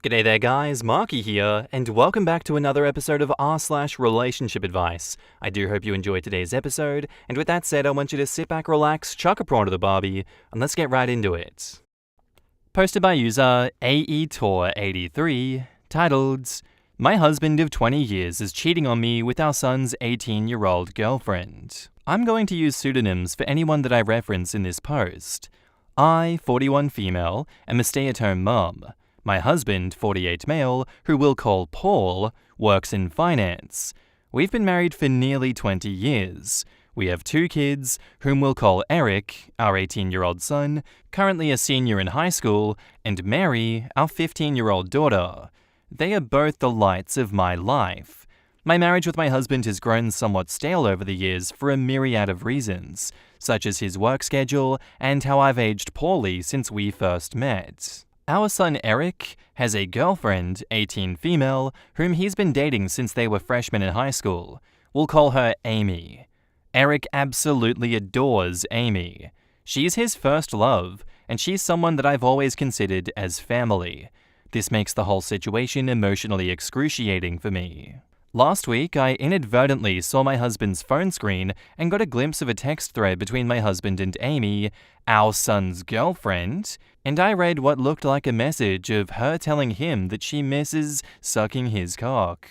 G'day there guys, Marky here, and welcome back to another episode of r/relationship advice. I do hope you enjoyed today's episode, and with that said, I want you to sit back, relax, chuck a prawn to the barbie, and let's get right into it. Posted by user AETOR83, titled, "My husband of 20 years is cheating on me with our son's 18-year-old girlfriend." I'm going to use pseudonyms for anyone that I reference in this post. I, 41 female, am a stay-at-home mum. My husband, 48 male, who we'll call Paul, works in finance. We've been married for nearly 20 years. We have 2 kids, whom we'll call Eric, our 18-year-old son, currently a senior in high school, and Mary, our 15-year-old daughter. They are both the lights of my life. My marriage with my husband has grown somewhat stale over the years for a myriad of reasons, such as his work schedule and how I've aged poorly since we first met. Our son Eric has a girlfriend, 18 female, whom he's been dating since they were freshmen in high school. We'll call her Amy. Eric absolutely adores Amy. She's his first love, and she's someone that I've always considered as family. This makes the whole situation emotionally excruciating for me. Last week, I inadvertently saw my husband's phone screen and got a glimpse of a text thread between my husband and Amy, our son's girlfriend, and I read what looked like a message of her telling him that she misses sucking his cock.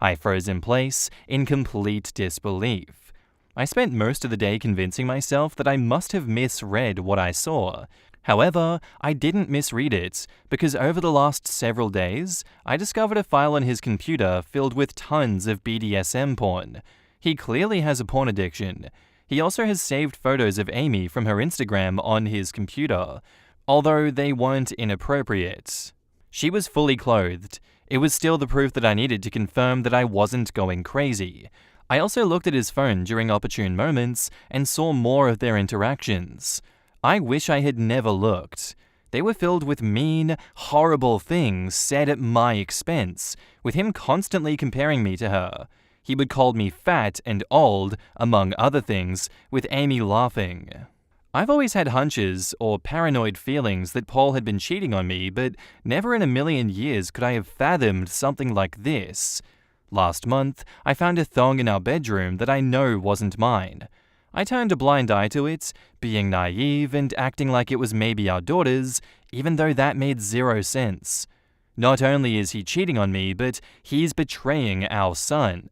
I froze in place in complete disbelief. I spent most of the day convincing myself that I must have misread what I saw. However, I didn't misread it, because over the last several days, I discovered a file on his computer filled with tons of BDSM porn. He clearly has a porn addiction. He also has saved photos of Amy from her Instagram on his computer, although they weren't inappropriate. She was fully clothed. It was still the proof that I needed to confirm that I wasn't going crazy. I also looked at his phone during opportune moments and saw more of their interactions. I wish I had never looked. They were filled with mean, horrible things said at my expense, with him constantly comparing me to her. He would call me fat and old, among other things, with Amy laughing. I've always had hunches or paranoid feelings that Paul had been cheating on me, but never in a million years could I have fathomed something like this. Last month, I found a thong in our bedroom that I know wasn't mine. I turned a blind eye to it, being naive and acting like it was maybe our daughter's, even though that made zero sense. Not only is he cheating on me, but he's betraying our son.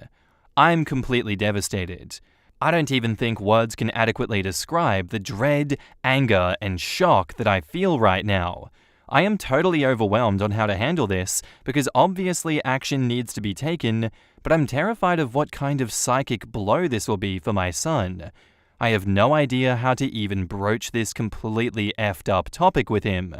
I'm completely devastated. I don't even think words can adequately describe the dread, anger, and shock that I feel right now. I am totally overwhelmed on how to handle this, because obviously action needs to be taken, but I'm terrified of what kind of psychic blow this will be for my son. I have no idea how to even broach this completely effed up topic with him.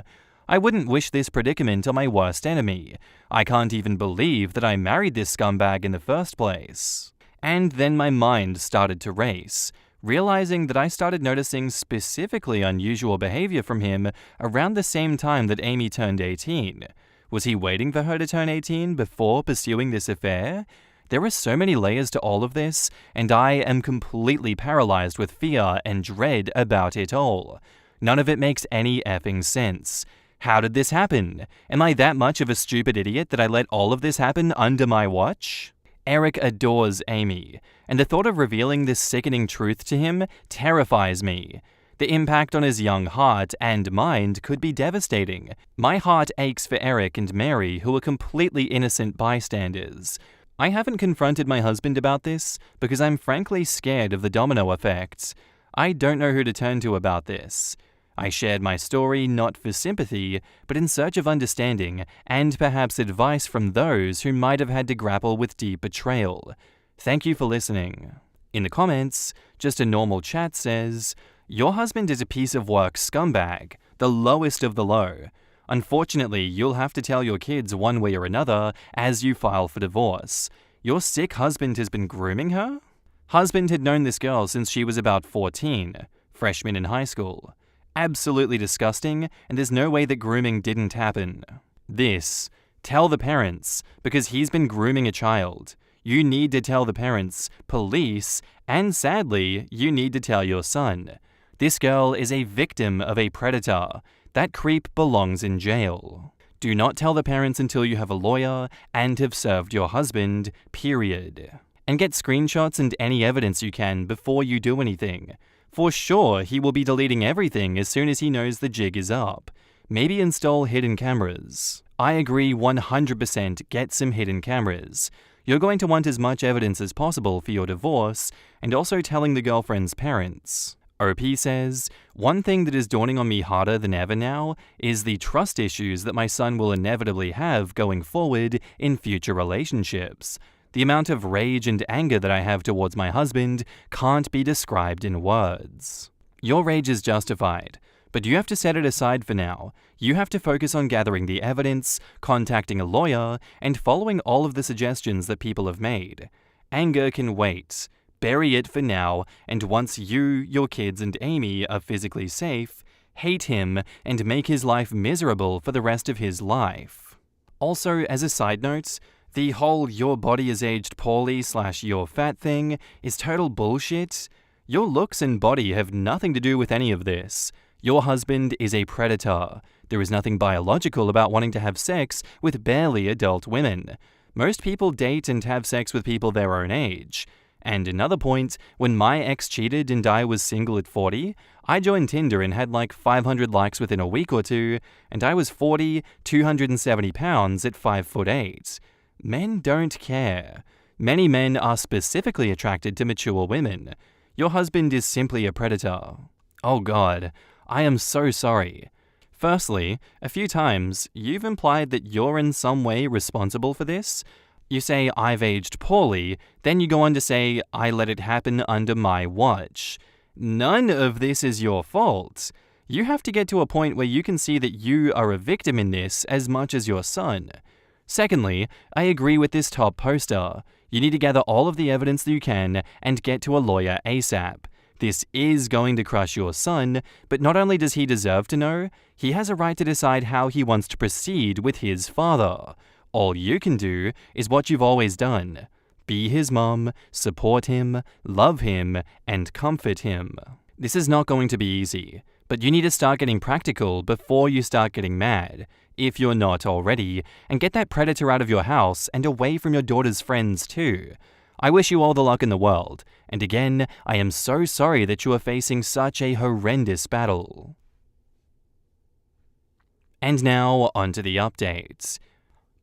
I wouldn't wish this predicament on my worst enemy. I can't even believe that I married this scumbag in the first place. And then my mind started to race, realizing that I started noticing specifically unusual behavior from him around the same time that Amy turned 18. Was he waiting for her to turn 18 before pursuing this affair? There are so many layers to all of this, and I am completely paralyzed with fear and dread about it all. None of it makes any effing sense. How did this happen? Am I that much of a stupid idiot that I let all of this happen under my watch? Eric adores Amy, and the thought of revealing this sickening truth to him terrifies me. The impact on his young heart and mind could be devastating. My heart aches for Eric and Mary, who are completely innocent bystanders. I haven't confronted my husband about this because I'm frankly scared of the domino effect. I don't know who to turn to about this. I shared my story not for sympathy, but in search of understanding and perhaps advice from those who might have had to grapple with deep betrayal. Thank you for listening. In the comments, just a normal chat says, "Your husband is a piece of work scumbag, the lowest of the low. Unfortunately, you'll have to tell your kids one way or another as you file for divorce. Your sick husband has been grooming her?" Husband had known this girl since she was about 14, freshman in high school. Absolutely disgusting, and there's no way that grooming didn't happen. This, tell the parents, because he's been grooming a child. You need to tell the parents, police, and sadly, you need to tell your son. This girl is a victim of a predator. That creep belongs in jail. Do not tell the parents until you have a lawyer and have served your husband, period. And get screenshots and any evidence you can before you do anything. For sure, he will be deleting everything as soon as he knows the jig is up. Maybe install hidden cameras. I agree 100% get some hidden cameras. You're going to want as much evidence as possible for your divorce, and also telling the girlfriend's parents. OP says, one thing that is dawning on me harder than ever now is the trust issues that my son will inevitably have going forward in future relationships. The amount of rage and anger that I have towards my husband can't be described in words. Your rage is justified, but you have to set it aside for now. You have to focus on gathering the evidence, contacting a lawyer, and following all of the suggestions that people have made. Anger can wait. Bury it for now, and once you, your kids, and Amy are physically safe, hate him and make his life miserable for the rest of his life. Also, as a side note, the whole your body is aged poorly / you're fat thing is total bullshit. Your looks and body have nothing to do with any of this. Your husband is a predator. There is nothing biological about wanting to have sex with barely adult women. Most people date and have sex with people their own age. And another point, when my ex cheated and I was single at 40, I joined Tinder and had like 500 likes within a week or two, and I was 40, 270 pounds at 5'8". Men don't care. Many men are specifically attracted to mature women. Your husband is simply a predator. Oh God, I am so sorry. Firstly, a few times, you've implied that you're in some way responsible for this. You say, I've aged poorly, then you go on to say, I let it happen under my watch. None of this is your fault. You have to get to a point where you can see that you are a victim in this as much as your son. Secondly, I agree with this top poster. You need to gather all of the evidence that you can and get to a lawyer ASAP. This is going to crush your son, but not only does he deserve to know, he has a right to decide how he wants to proceed with his father. All you can do is what you've always done. Be his mom, support him, love him, and comfort him. This is not going to be easy, but you need to start getting practical before you start getting mad, if you're not already, and get that predator out of your house and away from your daughter's friends too. I wish you all the luck in the world, and again, I am so sorry that you are facing such a horrendous battle. And now, onto the updates.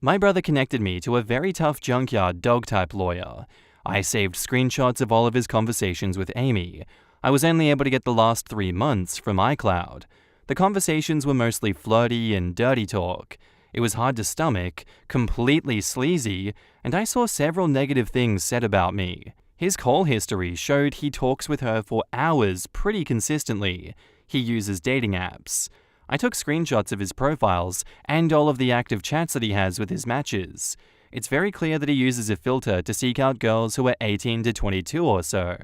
My brother connected me to a very tough junkyard dog-type lawyer. I saved screenshots of all of his conversations with Amy. I was only able to get the last 3 months from iCloud. The conversations were mostly flirty and dirty talk. It was hard to stomach, completely sleazy, and I saw several negative things said about me. His call history showed he talks with her for hours pretty consistently. He uses dating apps. I took screenshots of his profiles and all of the active chats that he has with his matches. It's very clear that he uses a filter to seek out girls who are 18 to 22 or so.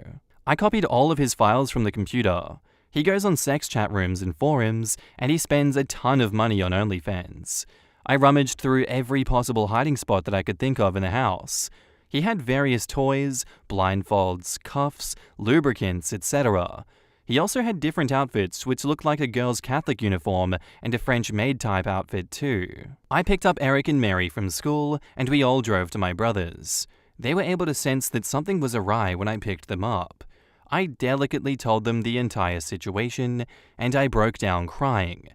I copied all of his files from the computer. He goes on sex chat rooms and forums, and he spends a ton of money on OnlyFans. I rummaged through every possible hiding spot that I could think of in the house. He had various toys, blindfolds, cuffs, lubricants, etc. He also had different outfits which looked like a girl's Catholic uniform and a French maid type outfit too. I picked up Eric and Mary from school, and we all drove to my brother's. They were able to sense that something was awry when I picked them up. I delicately told them the entire situation, and I broke down crying.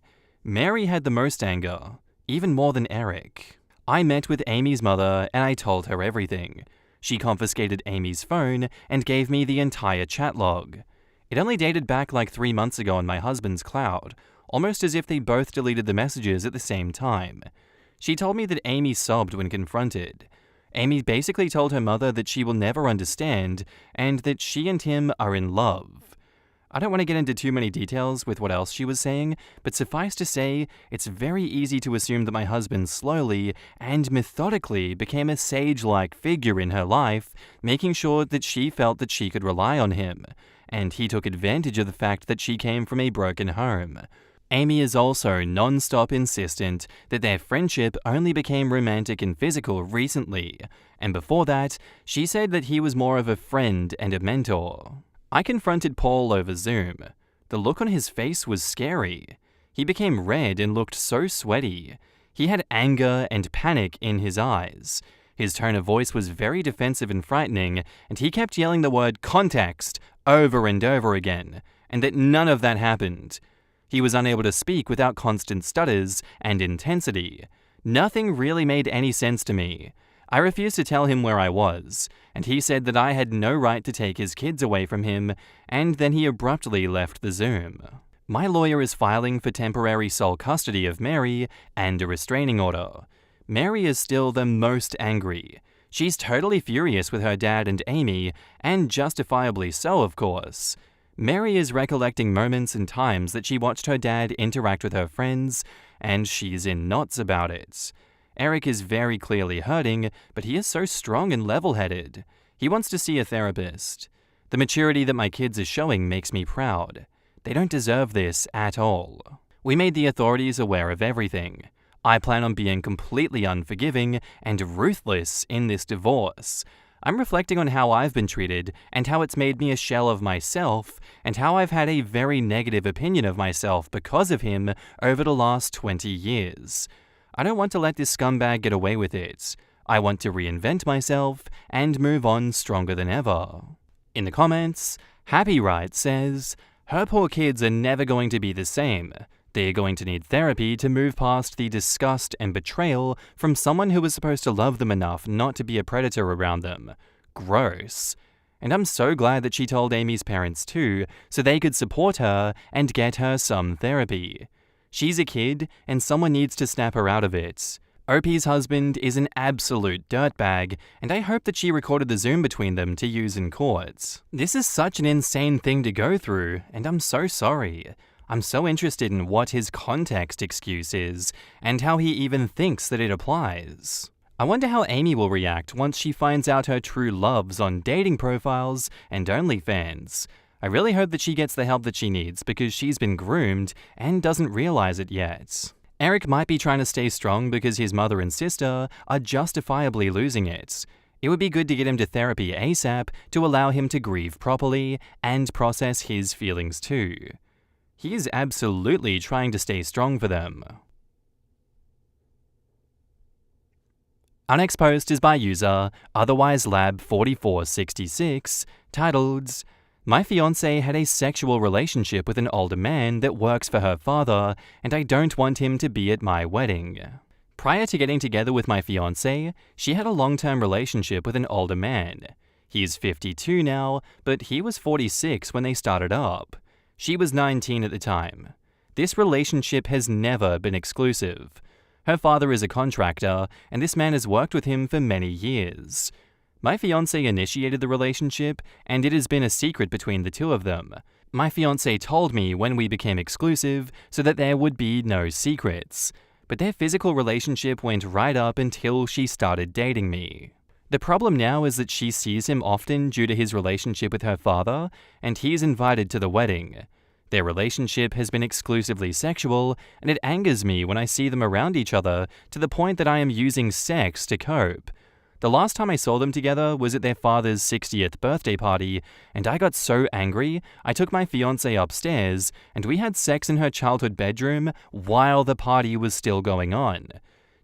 Mary had the most anger, even more than Eric. I met with Amy's mother and I told her everything. She confiscated Amy's phone and gave me the entire chat log. It only dated back like 3 months ago on my husband's cloud, almost as if they both deleted the messages at the same time. She told me that Amy sobbed when confronted. Amy basically told her mother that she will never understand and that she and him are in love. I don't want to get into too many details with what else she was saying, but suffice to say, it's very easy to assume that my husband slowly and methodically became a sage-like figure in her life, making sure that she felt that she could rely on him, and he took advantage of the fact that she came from a broken home. Amy is also non-stop insistent that their friendship only became romantic and physical recently, and before that, she said that he was more of a friend and a mentor. I confronted Paul over Zoom. The look on his face was scary. He became red and looked so sweaty. He had anger and panic in his eyes. His tone of voice was very defensive and frightening, and he kept yelling the word context over and over again, and that none of that happened. He was unable to speak without constant stutters and intensity. Nothing really made any sense to me. I refused to tell him where I was, and he said that I had no right to take his kids away from him, and then he abruptly left the Zoom. My lawyer is filing for temporary sole custody of Mary and a restraining order. Mary is still the most angry. She's totally furious with her dad and Amy, and justifiably so, of course. Mary is recollecting moments and times that she watched her dad interact with her friends, and she's in knots about it. Eric is very clearly hurting, but he is so strong and level-headed. He wants to see a therapist. The maturity that my kids are showing makes me proud. They don't deserve this at all. We made the authorities aware of everything. I plan on being completely unforgiving and ruthless in this divorce. I'm reflecting on how I've been treated and how it's made me a shell of myself and how I've had a very negative opinion of myself because of him over the last 20 years. I don't want to let this scumbag get away with it. I want to reinvent myself and move on stronger than ever. In the comments, Happy Right says, her poor kids are never going to be the same. They are going to need therapy to move past the disgust and betrayal from someone who was supposed to love them enough not to be a predator around them. Gross. And I'm so glad that she told Amy's parents too, so they could support her and get her some therapy. She's a kid, and someone needs to snap her out of it. Opie's husband is an absolute dirtbag, and I hope that she recorded the Zoom between them to use in court. This is such an insane thing to go through, and I'm so sorry. I'm so interested in what his context excuse is, and how he even thinks that it applies. I wonder how Amy will react once she finds out her true loves on dating profiles and OnlyFans. I really hope that she gets the help that she needs because she's been groomed and doesn't realize it yet. Eric might be trying to stay strong because his mother and sister are justifiably losing it. It would be good to get him to therapy ASAP to allow him to grieve properly and process his feelings too. He is absolutely trying to stay strong for them. Our next post is by user otherwiselab4466, titled, My fiancé had a sexual relationship with an older man that works for her father, and I don't want him to be at my wedding. Prior to getting together with my fiancé, she had a long-term relationship with an older man. He's 52 now, but he was 46 when they started up. She was 19 at the time. This relationship has never been exclusive. Her father is a contractor, and this man has worked with him for many years. My fiancé initiated the relationship, and it has been a secret between the two of them. My fiancé told me when we became exclusive so that there would be no secrets. But their physical relationship went right up until she started dating me. The problem now is that she sees him often due to his relationship with her father, and he is invited to the wedding. Their relationship has been exclusively sexual, and it angers me when I see them around each other to the point that I am using sex to cope. The last time I saw them together was at their father's 60th birthday party, and I got so angry, I took my fiancé upstairs, and we had sex in her childhood bedroom while the party was still going on.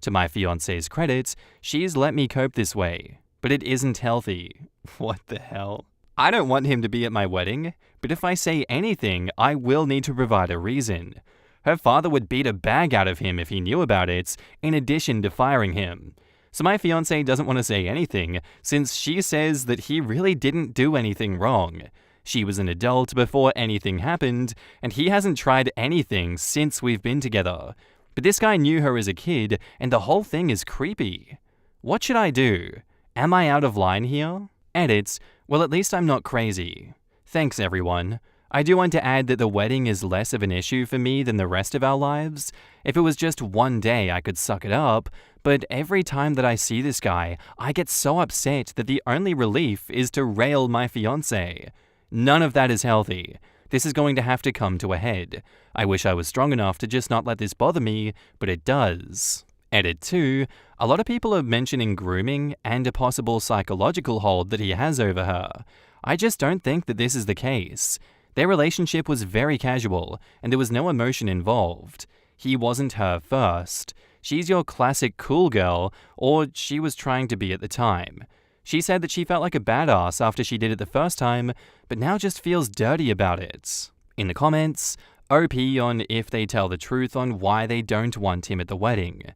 To my fiancé's credit, she's let me cope this way, but it isn't healthy. What the hell? I don't want him to be at my wedding, but if I say anything, I will need to provide a reason. Her father would beat a bag out of him if he knew about it, in addition to firing him. So my fiancé doesn't want to say anything, since she says that he really didn't do anything wrong. She was an adult before anything happened, and he hasn't tried anything since we've been together. But this guy knew her as a kid, and the whole thing is creepy. What should I do? Am I out of line here? Edits, well, at least I'm not crazy. Thanks, everyone. I do want to add that the wedding is less of an issue for me than the rest of our lives. If it was just one day, I could suck it up, but every time that I see this guy, I get so upset that the only relief is to rail my fiancé. None of that is healthy. This is going to have to come to a head. I wish I was strong enough to just not let this bother me, but it does. Edit 2, a lot of people are mentioning grooming and a possible psychological hold that he has over her. I just don't think that this is the case. Their relationship was very casual, and there was no emotion involved. He wasn't her first. She's your classic cool girl, or she was trying to be at the time. She said that she felt like a badass after she did it the first time, but now just feels dirty about it. In the comments, OP on if they tell the truth on why they don't want him at the wedding.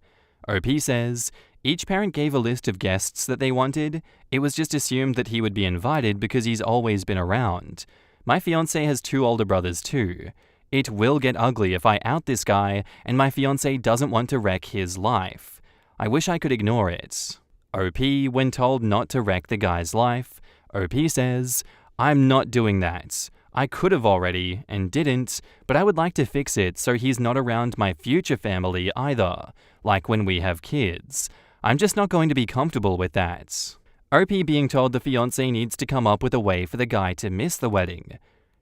OP says, each parent gave a list of guests that they wanted. It was just assumed that he would be invited because he's always been around. My fiancé has 2 older brothers too. It will get ugly if I out this guy and my fiancé doesn't want to wreck his life. I wish I could ignore it. OP, when told not to wreck the guy's life, OP says, I'm not doing that. I could have already, and didn't, but I would like to fix it so he's not around my future family either, like when we have kids. I'm just not going to be comfortable with that. OP being told the fiancé needs to come up with a way for the guy to miss the wedding.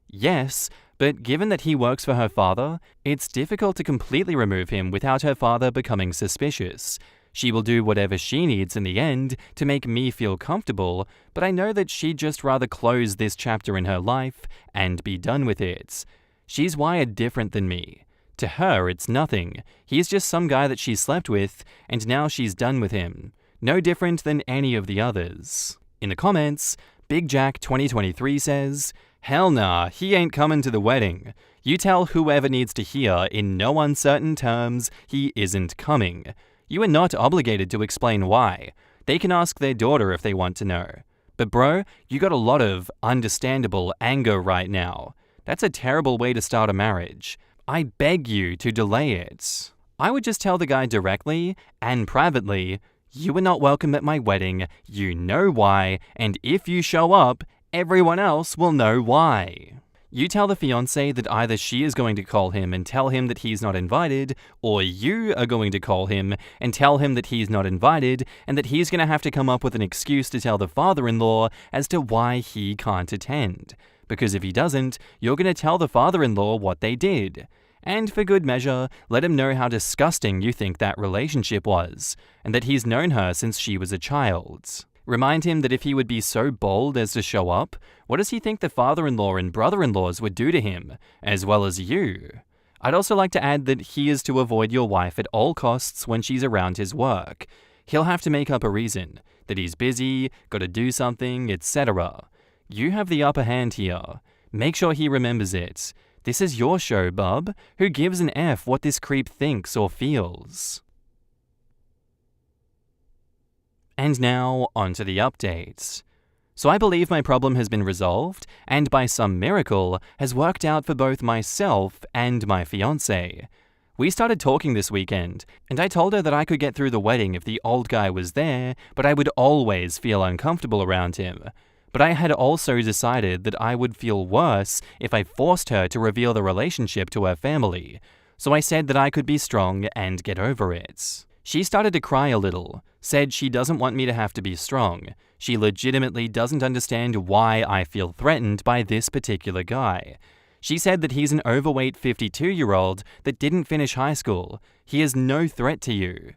Yes, but given that he works for her father, it's difficult to completely remove him without her father becoming suspicious. She will do whatever she needs in the end to make me feel comfortable, but I know that she'd just rather close this chapter in her life and be done with it. She's wired different than me. To her, it's nothing. He's just some guy that she slept with, and now she's done with him. No different than any of the others. In the comments, Big Jack 2023 says, hell nah, he ain't coming to the wedding. You tell whoever needs to hear in no uncertain terms he isn't coming. You are not obligated to explain why. They can ask their daughter if they want to know. But bro, you got a lot of understandable anger right now. That's a terrible way to start a marriage. I beg you to delay it. I would just tell the guy directly and privately, you are not welcome at my wedding, you know why, and if you show up, everyone else will know why. You tell the fiancé that either she is going to call him and tell him that he's not invited, or you are going to call him and tell him that he's not invited and that he's going to have to come up with an excuse to tell the father-in-law as to why he can't attend. Because if he doesn't, you're going to tell the father-in-law what they did. And for good measure, let him know how disgusting you think that relationship was, and that he's known her since she was a child. Remind him that if he would be so bold as to show up, what does he think the father-in-law and brother-in-laws would do to him, as well as you? I'd also like to add that he is to avoid your wife at all costs when she's around his work. He'll have to make up a reason, that he's busy, gotta do something, etc. You have the upper hand here. Make sure he remembers it. This is your show, bub. Who gives an F what this creep thinks or feels? And now, onto the updates. So I believe my problem has been resolved, and by some miracle, has worked out for both myself and my fiancé. We started talking this weekend, and I told her that I could get through the wedding if the old guy was there, but I would always feel uncomfortable around him. But I had also decided that I would feel worse if I forced her to reveal the relationship to her family. So I said that I could be strong and get over it. She started to cry a little, said she doesn't want me to have to be strong. She legitimately doesn't understand why I feel threatened by this particular guy. She said that he's an overweight 52-year-old that didn't finish high school. He is no threat to you.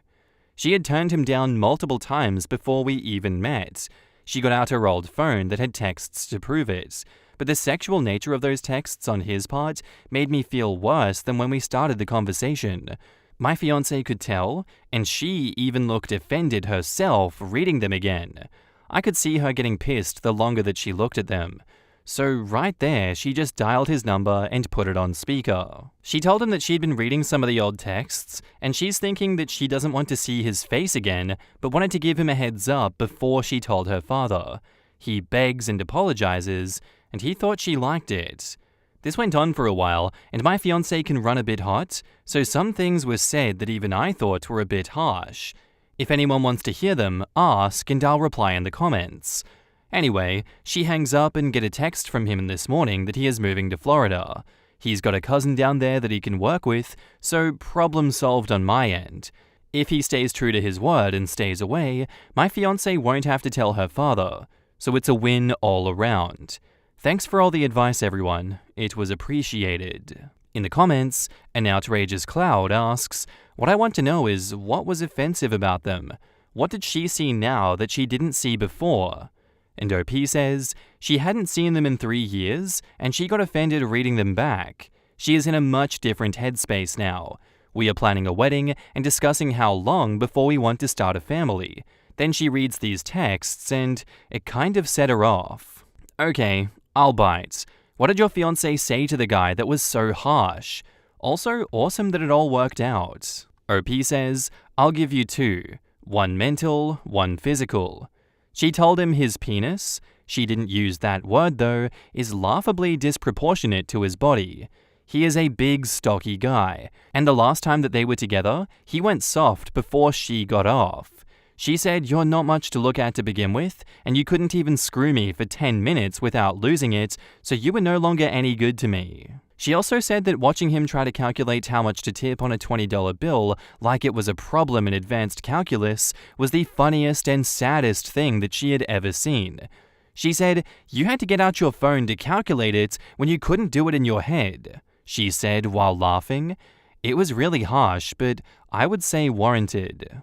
She had turned him down multiple times before we even met. She got out her old phone that had texts to prove it. But the sexual nature of those texts on his part made me feel worse than when we started the conversation. My fiancé could tell, and she even looked offended herself reading them again. I could see her getting pissed the longer that she looked at them. So right there, she just dialed his number and put it on speaker. She told him that she'd been reading some of the old texts, and she's thinking that she doesn't want to see his face again, but wanted to give him a heads up before she told her father. He begs and apologizes, and he thought she liked it. This went on for a while, and my fiancé can run a bit hot, so some things were said that even I thought were a bit harsh. If anyone wants to hear them, ask and I'll reply in the comments. Anyway, she hangs up and get a text from him this morning that he is moving to Florida. He's got a cousin down there that he can work with, so problem solved on my end. If he stays true to his word and stays away, my fiancé won't have to tell her father, so it's a win all around. Thanks for all the advice, everyone. It was appreciated. In the comments, an outrageous cloud asks, what I want to know is what was offensive about them? What did she see now that she didn't see before? And OP says, she hadn't seen them in 3 years, and she got offended reading them back. She is in a much different headspace now. We are planning a wedding and discussing how long before we want to start a family. Then she reads these texts and it kind of set her off. Okay, I'll bite. What did your fiancé say to the guy that was so harsh? Also, awesome that it all worked out. OP says, I'll give you 2. 1 mental, 1 physical. She told him his penis, she didn't use that word though, is laughably disproportionate to his body. He is a big, stocky guy, and the last time that they were together, he went soft before she got off. She said, you're not much to look at to begin with, and you couldn't even screw me for 10 minutes without losing it, so you were no longer any good to me. She also said that watching him try to calculate how much to tip on a $20 bill like it was a problem in advanced calculus was the funniest and saddest thing that she had ever seen. She said, you had to get out your phone to calculate it when you couldn't do it in your head. She said while laughing. It was really harsh, but I would say warranted.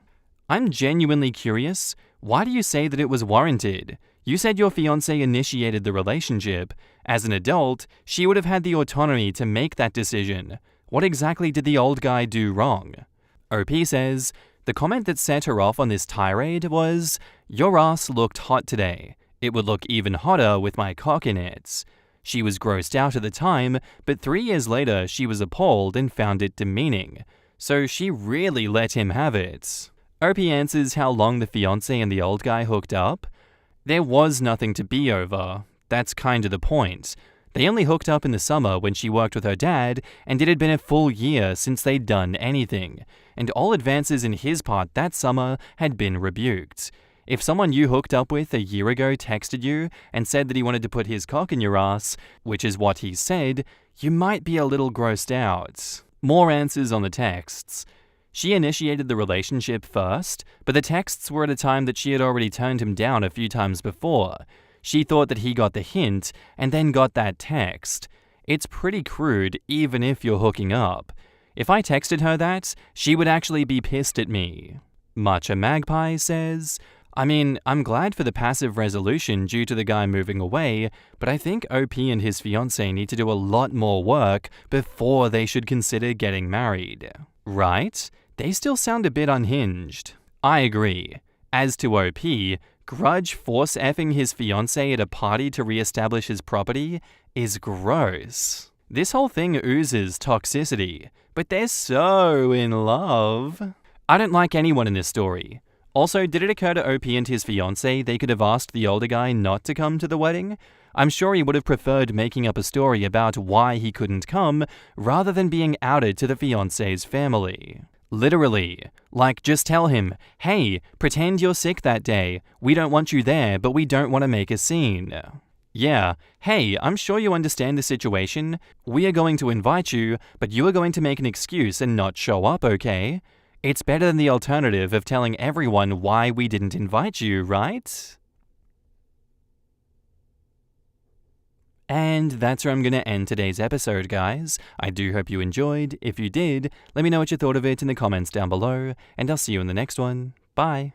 I'm genuinely curious. Why do you say that it was warranted? You said your fiancé initiated the relationship. As an adult, she would have had the autonomy to make that decision. What exactly did the old guy do wrong? OP says, the comment that set her off on this tirade was, your ass looked hot today. It would look even hotter with my cock in it. She was grossed out at the time, but 3 years later she was appalled and found it demeaning. So she really let him have it. OP answers how long the fiancé and the old guy hooked up. There was nothing to be over. That's kinda the point. They only hooked up in the summer when she worked with her dad, and it had been a full year since they'd done anything, and all advances in his part that summer had been rebuked. If someone you hooked up with a year ago texted you and said that he wanted to put his cock in your ass, which is what he said, you might be a little grossed out. More answers on the texts. She initiated the relationship first, but the texts were at a time that she had already turned him down a few times before. She thought that he got the hint and then got that text. It's pretty crude even if you're hooking up. If I texted her that, she would actually be pissed at me. Matcha Magpie says, I mean, I'm glad for the passive resolution due to the guy moving away, but I think OP and his fiancé need to do a lot more work before they should consider getting married. Right? They still sound a bit unhinged. I agree. As to OP, grudge force effing his fiancé at a party to re-establish his property is gross. This whole thing oozes toxicity, but they're so in love. I don't like anyone in this story. Also, did it occur to OP and his fiancé they could have asked the older guy not to come to the wedding? I'm sure he would have preferred making up a story about why he couldn't come rather than being outed to the fiancé's family. Literally. Like, just tell him, hey, pretend you're sick that day. We don't want you there, but we don't want to make a scene. Yeah, hey, I'm sure you understand the situation. We are going to invite you, but you are going to make an excuse and not show up, okay? It's better than the alternative of telling everyone why we didn't invite you, right? And that's where I'm going to end today's episode, guys. I do hope you enjoyed. If you did, let me know what you thought of it in the comments down below, and I'll see you in the next one. Bye.